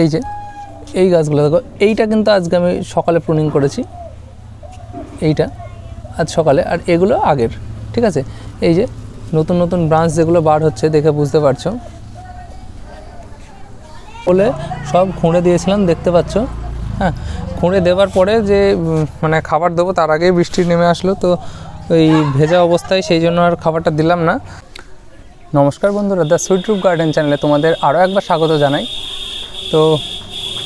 এই যে এই গাছগুলো দেখো, এইটা কিন্তু আজকে আমি সকালে প্রুনিং করেছি, এইটা আজ সকালে, আর এগুলো আগের। ঠিক আছে, এই যে নতুন নতুন ব্রাঞ্চ যেগুলো বার হচ্ছে দেখে বুঝতে পারছো, বলে সব খুঁড়ে দিয়েছিলাম দেখতে পাচ্ছ। হ্যাঁ, খুঁড়ে দেওয়ার পরে যে মানে খাবার দেবো তার আগেই বৃষ্টি নেমে আসলো, তো ওই ভেজা অবস্থায় সেই জন্য আর খাবারটা দিলাম না। নমস্কার বন্ধুরা, দ্য সুইট রুট গার্ডেন চ্যানেলে তোমাদের আরও একবার স্বাগত জানাই। তো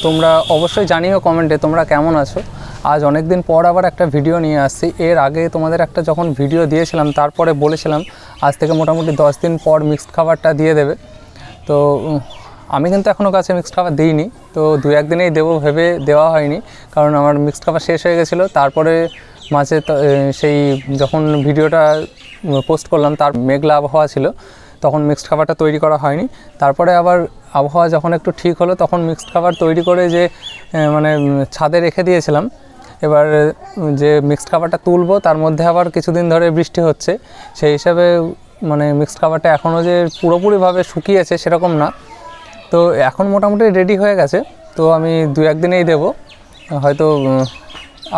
তোমরা অবশ্যই জানিও কমেন্টে তোমরা কেমন আছো। আজ অনেক দিন পর আবার একটা ভিডিও নিয়ে আসছি। এর আগে তোমাদের একটা যখন ভিডিও দিয়েছিলাম তারপরে বলেছিলাম আজ থেকে মোটামুটি 10 দিন পর মিক্সড খাবারটা দিয়ে দেবে। তো আমি কিন্তু এখনও গাছে মিক্সড খাবার দিইনি, তো 2-1 দিনেই দেবো ভেবে দেওয়া হয়নি, কারণ আমার মিক্সড খাবার শেষ হয়ে গেছিলো। তারপরে মাঝে সেই যখন ভিডিওটা পোস্ট করলাম তার মেঘলা আবহাওয়া ছিল, তখন মিক্সড খাবারটা তৈরি করা হয়নি। তারপরে আবার আবহাওয়া যখন একটু ঠিক হলো তখন মিক্সড খাবার তৈরি করে যে মানে ছাদে রেখে দিয়েছিলাম। এবার যে মিক্সড খাবারটা তুলবো তার মধ্যে আবার কিছুদিন ধরে বৃষ্টি হচ্ছে, সেই হিসাবে মানে মিক্সড খাবারটা এখনও যে পুরোপুরিভাবে শুকিয়েছে সেরকম না। তো এখন মোটামুটি রেডি হয়ে গেছে, তো আমি 2-1 দিনেই দেবো। হয়তো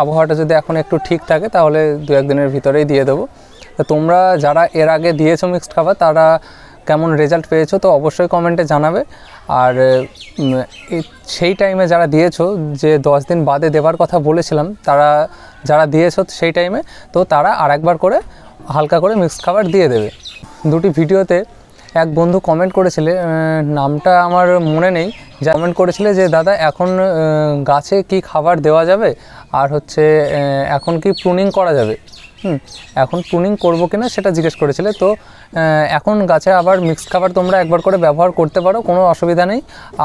আবহাওয়াটা যদি এখন একটু ঠিক থাকে তাহলে 2-1 দিনের ভিতরেই দিয়ে দেবো। তো তোমরা যারা এর আগে দিয়েছো মিক্সড খাবার তারা কেমন রেজাল্ট পেয়েছো তো অবশ্যই কমেন্টে জানাবে। আর সেই টাইমে যারা দিয়েছো, যে 10 দিন বাদে দেওয়ার কথা বলেছিলাম, তারা যারা দিয়েছো সেই টাইমে, তো তারা আরেকবার করে হালকা করে মিক্সড খাবার দিয়ে দেবে। দুটি ভিডিওতে এক বন্ধু কমেন্ট করেছিলে, নামটা আমার মনে নেই, যা কমেন্ট করেছিলে যে দাদা এখন গাছে কি খাবার দেওয়া যাবে, আর হচ্ছে এখন কি প্রুনিং করা যাবে। এখন প্রুনিং করবো কিনা সেটা জিজ্ঞেস করেছিলে। তো এখন গাছে আবার মিক্সড খাবার তোমরা একবার করে ব্যবহার করতে পারো, কোনো অসুবিধা নেই।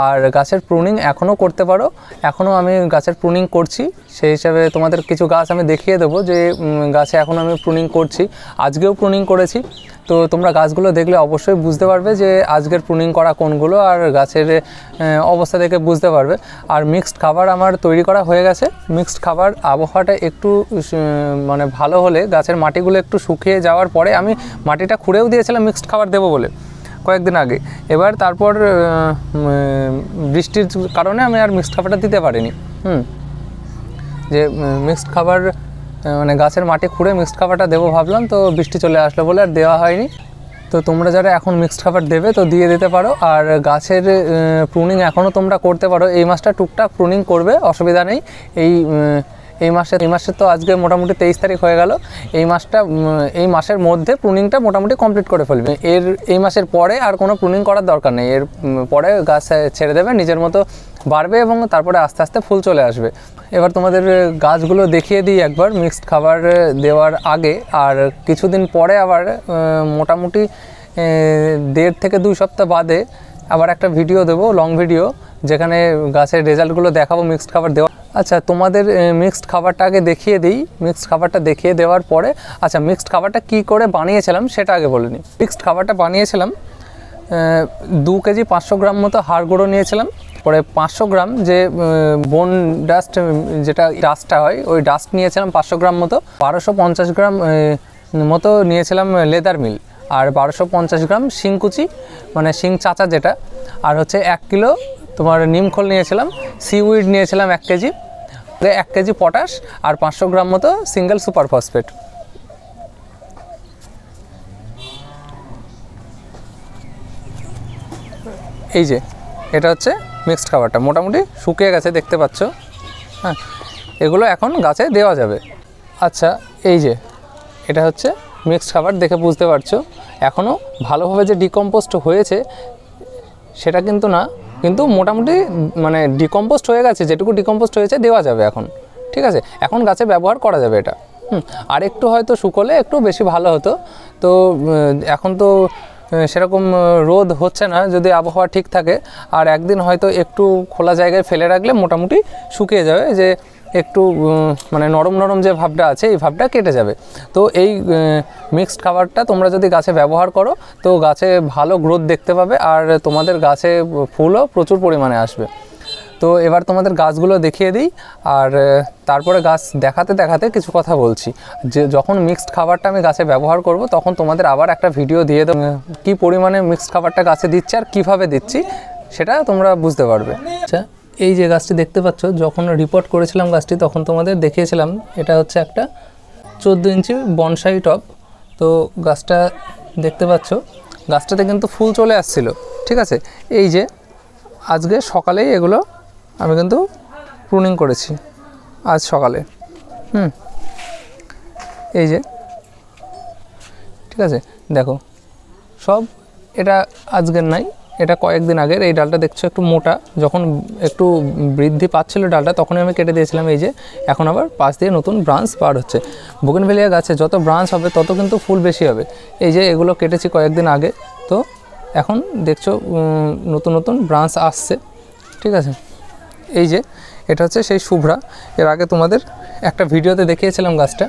আর গাছের প্রুনিং এখনও করতে পারো, এখনও আমি গাছের প্রুনিং করছি, সেই হিসাবে তোমাদের কিছু গাছ আমি দেখিয়ে দেবো যে গাছে এখন আমি প্রুনিং করছি। আজকেও প্রুনিং করেছি, তো তোমরা গাছগুলো দেখলে অবশ্যই বুঝতে পারবে যে আজকের প্রুনিং করা কোনগুলো, আর গাছের অবস্থা দেখে বুঝতে পারবে। আর মিক্সড খাবার আমার তৈরি করা হয়ে গেছে। মিক্সড খাবার আবহাওয়াটা একটু মানে ভালো হলে গাছের মাটিগুলো একটু শুকিয়ে যাওয়ার পরে, আমি মাটিটা খুঁড়েও দিয়েছিলাম মিক্সড খাবার দেবো বলে কয়েকদিন আগে। এবার তারপর বৃষ্টির কারণে আমি আর মিক্সড খাবারটা দিতে পারিনি। যে মিক্সড খাবার মানে গাছের মাটি খুঁড়ে মিক্সড খাবারটা দেবো ভাবলাম, তো বৃষ্টি চলে আসলো বলে আর দেওয়া হয়নি। তো তোমরা যারা এখন মিক্সড খাবার দেবে তো দিয়ে দিতে পারো। আর গাছের প্রুনিং এখনও তোমরা করতে পারো, এই মাসটা টুকটাক প্রুনিং করবে, অসুবিধা নেই। এই মাসে তো আজকে মোটামুটি 23 তারিখ হয়ে গেল। এই মাসের মধ্যে প্রুনিংটা মোটামুটি কমপ্লিট করে ফেলবে। এই মাসের পরে আর কোনো প্রুনিং করার দরকার নেই। এর পরে গাছ ছেড়ে দেবে, নিজের মতো বাড়বে এবং তারপরে আস্তে আস্তে ফুল চলে আসবে। এবার তোমাদের গাছগুলো দেখিয়ে দিই একবার মিক্সড খাবার দেওয়ার আগে, আর কিছুদিন পরে আবার মোটামুটি 1.5 থেকে 2 সপ্তাহ বাদে আবার একটা ভিডিও দেবো, লং ভিডিও, যেখানে গাছের রেজাল্টগুলো দেখাবো মিক্সড খাবার দেওয়া। আচ্ছা, তোমাদের মিক্সড খাবারটা আগে দেখিয়ে দিই। মিক্সড খাবারটা দেখিয়ে দেওয়ার পরে আচ্ছা মিক্সড খাবারটা কী করে বানিয়েছিলাম সেটা আগে বলে নিই। মিক্সড খাবারটা বানিয়েছিলাম 2 কেজি 500 গ্রাম মতো হাড় গুঁড়ো নিয়েছিলাম, পরে 500 গ্রাম যে বোন ডাস্ট, যেটা ডাস্টটা হয়, ওই ডাস্ট নিয়েছিলাম 500 গ্রাম মতো, 1250 গ্রাম মতো নিয়েছিলাম লেদার মিল, আর 1250 গ্রাম শিংকুচি মানে শিং চাচা যেটা, আর হচ্ছে 1 কিলো তোমার নিমখোল নিয়েছিলাম, সিউইড নিয়েছিলাম 1 কেজি, 1 কেজি পটাশ, আর 500 গ্রাম মতো সিঙ্গেল সুপার ফসফেট। এই যে এটা হচ্ছে মিক্সড খাবারটা, মোটামুটি শুকিয়ে গেছে দেখতে পাচ্ছ। হ্যাঁ, এগুলো এখন গাছে দেওয়া যাবে। আচ্ছা, এই যে এটা হচ্ছে মিক্সড খাবার, দেখে বুঝতে পারছো এখনও ভালোভাবে যে ডিকম্পোস্ট হয়েছে সেটা কিন্তু না, কিন্তু মোটামুটি মানে ডিকম্পোস্ট হয়ে গেছে, যেটুকু ডিকম্পোস্ট হয়েছে দেওয়া যাবে এখন। ঠিক আছে, এখন গাছে ব্যবহার করা যাবে এটা। আর একটু হয়তো শুকোলে একটু বেশি ভালো হতো। তো এখন তো সেরকম রোদ হচ্ছে না, যদি আবহাওয়া ঠিক থাকে, আর একদিন হয়তো একটু খোলা জায়গায় ফেলে রাখলে মোটামুটি শুকিয়ে যাবে, যে একটু মানে নরম নরম যে ভাবটা আছে এই ভাবটা কেটে যাবে। তো এই মিক্সড খাবারটা তোমরা যদি গাছে ব্যবহার করো তো গাছে ভালো গ্রোথ দেখতে পাবে, আর তোমাদের গাছে ফুলও প্রচুর পরিমাণে আসবে। তো এবার তোমাদের গাছগুলো দেখিয়ে দিই, আর তারপরে গাছ দেখাতে দেখাতে কিছু কথা বলছি। যে যখন মিক্সড খাবারটা আমি গাছে ব্যবহার করব তখন তোমাদের আবার একটা ভিডিও দিয়ে দেবো, কী পরিমাণে মিক্সড খাবারটা গাছে দিচ্ছি আর কীভাবে দিচ্ছি সেটা তোমরা বুঝতে পারবে। আচ্ছা, এই যে গাছটি দেখতে পাচ্ছ, যখন রিপোর্ট করেছিলাম গাছটি তখন তোমাদের দেখিয়েছিলাম, এটা হচ্ছে একটা 14 ইঞ্চি বনসাই টব। তো গাছটা দেখতে পাচ্ছ, গাছটাতে কিন্তু ফুল চলে আসছিল, ঠিক আছে। এই যে আজকে সকালেই এগুলো আমি কিন্তু প্রুনিং করেছি, আজ সকালে। এই যে ঠিক আছে, দেখো সব, এটা আজকের নাই, এটা কয়েকদিন আগের। এই ডালটা দেখছো একটু মোটা, যখন একটু বৃদ্ধি পাচ্ছিল ডালটা তখনই আমি কেটে দিয়েছিলাম। এই যে এখন আবার পাশ দিয়ে নতুন ব্রাঞ্চ বার হচ্ছে। বোগেনভেলিয়া গাছে যত ব্রাঞ্চ হবে তত কিন্তু ফুল বেশি হবে। এই যে এগুলো কেটেছি কয়েকদিন আগে, তো এখন দেখছো নতুন নতুন ব্রাঞ্চ আসছে, ঠিক আছে। এই যে এটা হচ্ছে সেই শুভ্রা, এর আগে তোমাদের একটা ভিডিওতে দেখিয়েছিলাম গাছটা,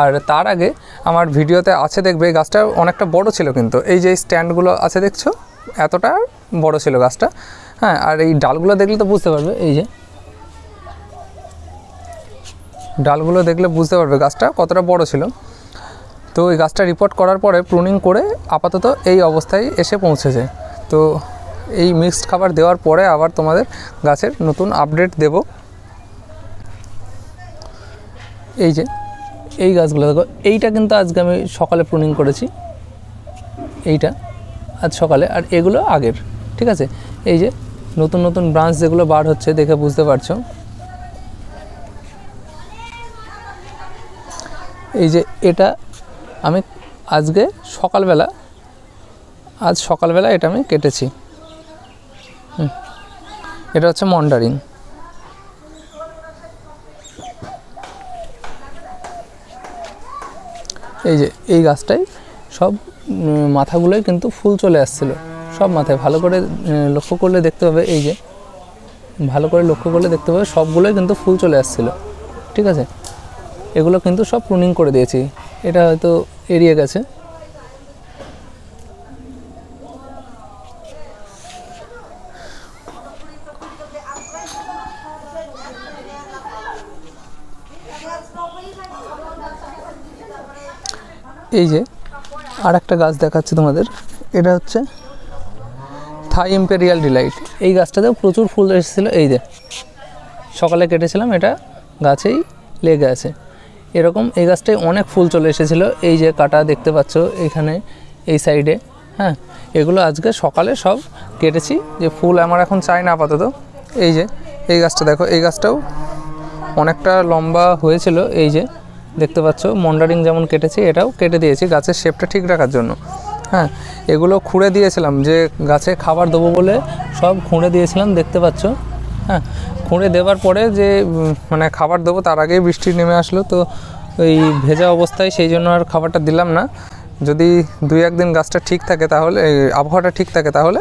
আর তার আগে আমার ভিডিওতে আছে দেখবে, গাছটা অনেকটা বড় ছিল কিন্তু। এই যে স্ট্যান্ডগুলো আছে দেখছো, এতটা বড় ছিল গাছটা, হ্যাঁ। আর এই ডালগুলো দেখলে তো বুঝতে পারবে, এই যে ডালগুলো দেখলে বুঝতে পারবে গাছটা কতটা বড় ছিল। তো এই গাছটা রিপোর্ট করার পরে প্রুনিং করে আপাতত এই অবস্থায় এসে পৌঁছেছে। তো এই মিক্সড খাবার দেওয়ার পরে আবার তোমাদের গাছের নতুন আপডেট দেব। এই যে এই গাছগুলো দেখো, এইটা কিন্তু আজকে আমি সকালে প্রুনিং করেছি, এইটা আজ সকালে, আর এগুলো আগের, ঠিক আছে। এই যে নতুন নতুন ব্রাঞ্চ যেগুলো বার হচ্ছে দেখে বুঝতে পারছো। এই যে এটা আমি আজকে সকালবেলা, আজ সকালবেলা এটা আমি কেটেছি। এটা হচ্ছে মন্ডারিং। এই যে এই গাছটাই সব মাথাগুলোই কিন্তু ফুল চলে আসছিল, সব মাথায়। ভালো করে লক্ষ্য করলে দেখতে পাবে, এই যে ভালো করে লক্ষ্য করলে দেখতে পাবে সবগুলোই কিন্তু ফুল চলে আসছিল, ঠিক আছে। এগুলো কিন্তু সব প্রুনিং করে দিয়েছি, এটা হয়তো এড়িয়ে গেছে। এই যে আর একটা গাছ দেখাচ্ছে তোমাদের, এটা হচ্ছে থাই ইম্পেরিয়াল ডিলাইট। এই গাছটাতেও প্রচুর ফুল এসেছিলো। এই যে সকালে কেটেছিলাম, এটা গাছেই লেগে আছে এরকম। এই গাছটায় অনেক ফুল চলে এসেছিলো, এই যে কাটা দেখতে পাচ্ছ এখানে এই সাইডে, হ্যাঁ। এগুলো আজকে সকালে সব কেটেছি, যে ফুল আমার এখন চাই না আপাতত। এই যে এই গাছটা দেখো, এই গাছটাও অনেকটা লম্বা হয়েছিল। এই যে দেখতে পাচ্ছ মন্ডারিং যেমন কেটেছি, এটাও কেটে দিয়েছি গাছের শেপটা ঠিক রাখার জন্য, হ্যাঁ। এগুলো খুঁড়ে দিয়েছিলাম, যে গাছে খাবার দেবো বলে সব খুঁড়ে দিয়েছিলাম, দেখতে পাচ্ছ, হ্যাঁ। খুঁড়ে দেওয়ার পরে যে মানে খাবার দেবো তার আগেই বৃষ্টি নেমে আসলো, তো ওই ভেজা অবস্থায় সেই জন্য আর খাবারটা দিলাম না। যদি 2-1 দিন গাছটা ঠিক থাকে, তাহলে আবহাওয়াটা ঠিক থাকে, তাহলে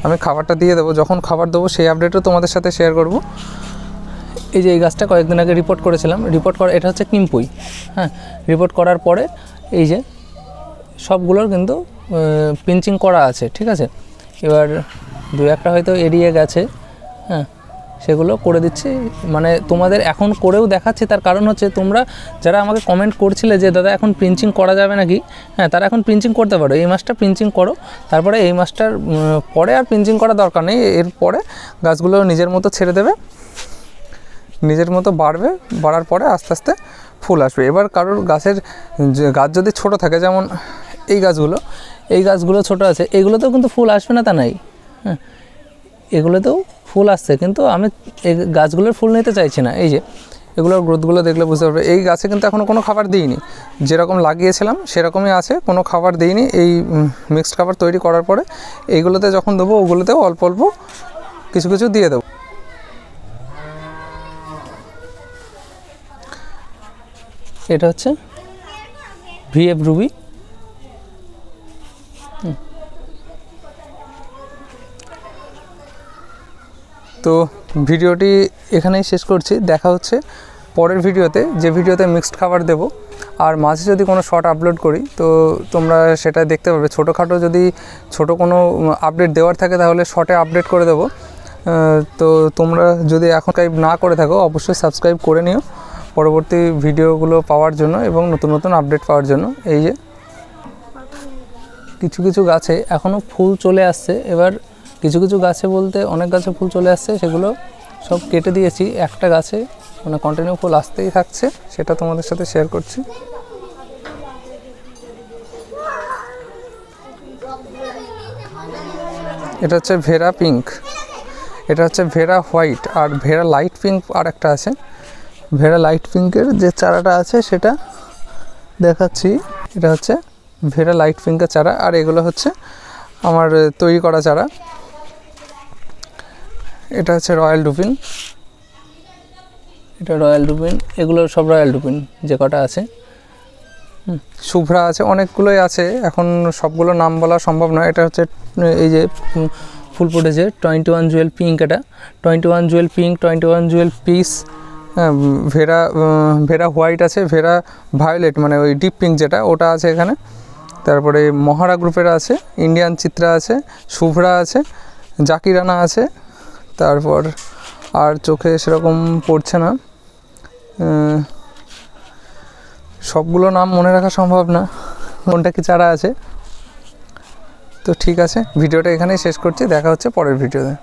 আমি খাবারটা দিয়ে দেবো। যখন খাবার দেবো সেই আপডেটও তোমাদের সাথে শেয়ার করব। এই যে এই গাছটা কয়েকদিন আগে রিপোর্ট করেছিলাম, রিপোর্ট করা, এটা হচ্ছে কিমপুই, হ্যাঁ। রিপোর্ট করার পরে এই যে সবগুলোর কিন্তু পিঞ্চিং করা আছে, ঠিক আছে। এবার 2-1টা হয়তো এড়িয়ে গেছে, হ্যাঁ, সেগুলো করে দিচ্ছি। মানে তোমাদের এখন করেও দেখাচ্ছি, তার কারণ হচ্ছে তোমরা যারা আমাকে কমেন্ট করছিলে যে দাদা এখন পিঞ্চিং করা যাবে নাকি, হ্যাঁ, তারা এখন পিঞ্চিং করতে পারো। এই মাসটা পিঞ্চিং করো, তারপরে এই মাসটার পরে আর পিঞ্চিং করা দরকার নেই। এরপরে গাছগুলো নিজের মতো ছেড়ে দেবে, নিজের মতো বাড়বে, বাড়ার পরে আস্তে আস্তে ফুল আসবে। এবার কারোর গাছের গাছ যদি ছোট থাকে, যেমন এই গাছগুলো ছোট আছে, এগুলোতেও কিন্তু ফুল আসবে না তা নাই, হ্যাঁ। এগুলোতেও ফুল আসছে, কিন্তু আমি এই গাছগুলোর ফুল নিতে চাইছি না। এই যে এগুলোর গ্রোথগুলো দেখলে বুঝতে পারবে। এই গাছে কিন্তু এখনও কোনো খাবার দিইনি, যেরকম লাগিয়েছিলাম সেরকমই আছে, কোনো খাবার দিইনি। এই মিক্সড খাবার তৈরি করার পরে এইগুলোতে যখন দেবো, ওগুলোতেও অল্প অল্প কিছু কিছু দিয়ে দেবো। এটা হচ্ছে ভিএফ রুবি। তো ভিডিওটি এখানেই শেষ করছি, দেখা হচ্ছে পরের ভিডিওতে, যে ভিডিওতে মিক্সড খাবার দেব। আর মাঝে যদি কোনো শর্ট আপলোড করি তো তোমরা সেটা দেখতে পাবে। ছোটোখাটো যদি কোনো আপডেট দেওয়ার থাকে তাহলে শর্টে আপডেট করে দেবো। তো তোমরা যদি এখন সাবস্ক্রাইব না করে থাকো অবশ্যই সাবস্ক্রাইব করে নিও পরবর্তী ভিডিওগুলো পাওয়ার জন্য এবং নতুন নতুন আপডেট পাওয়ার জন্য। এই যে কিছু কিছু গাছে এখনও ফুল চলে আসছে, এবার কিছু কিছু গাছে বলতে অনেক গাছে ফুল চলে আসছে, সেগুলো সব কেটে দিয়েছি, একটা গাছে মানে কন্টিনিউ ফুল আসতেই থাকছে, সেটা তোমাদের সাথে শেয়ার করছি। এটা হচ্ছে ভেরা পিঙ্ক, এটা হচ্ছে ভেরা হোয়াইট, আর ভেরা লাইট পিঙ্ক আর একটা আছে। ভেরা লাইট পিঙ্কের যে চারাটা আছে সেটা দেখাচ্ছি, এটা হচ্ছে ভেরা লাইট পিঙ্কের চারা, আর এগুলো হচ্ছে আমার তৈরি করা চারা। এটা হচ্ছে রয়্যাল ডুপিন, এটা রয়্যাল ডুপিন, এগুলো সব রয়্যাল ডুপিন যে কটা আছে। শুভ্রা আছে, অনেকগুলোই আছে, এখন সবগুলো নাম বলা সম্ভব নয়। এটা হচ্ছে এই যে ফুল ফুটেছে 21 জুয়েল পিঙ্ক, এটা 21 jewel pink, 21 jewel piece. Vera white আছে, ভেরা ভায়োলেট মানে ওই ডিপ পিঙ্ক যেটা, ওটা আছে এখানে। তারপরে মহারা গ্রুপের আছে, ইন্ডিয়ান চিত্রা আছে, শুভ্রা আছে, জাকিরানা আছে। তারপর আর চোখে সেরকম পড়ছে না, সবগুলো নাম মনে রাখা সম্ভব না, কোনটা কি চারা আছে। তো ঠিক আছে, ভিডিওটা এখানেই শেষ করছি, দেখা হচ্ছে পরের ভিডিওতে।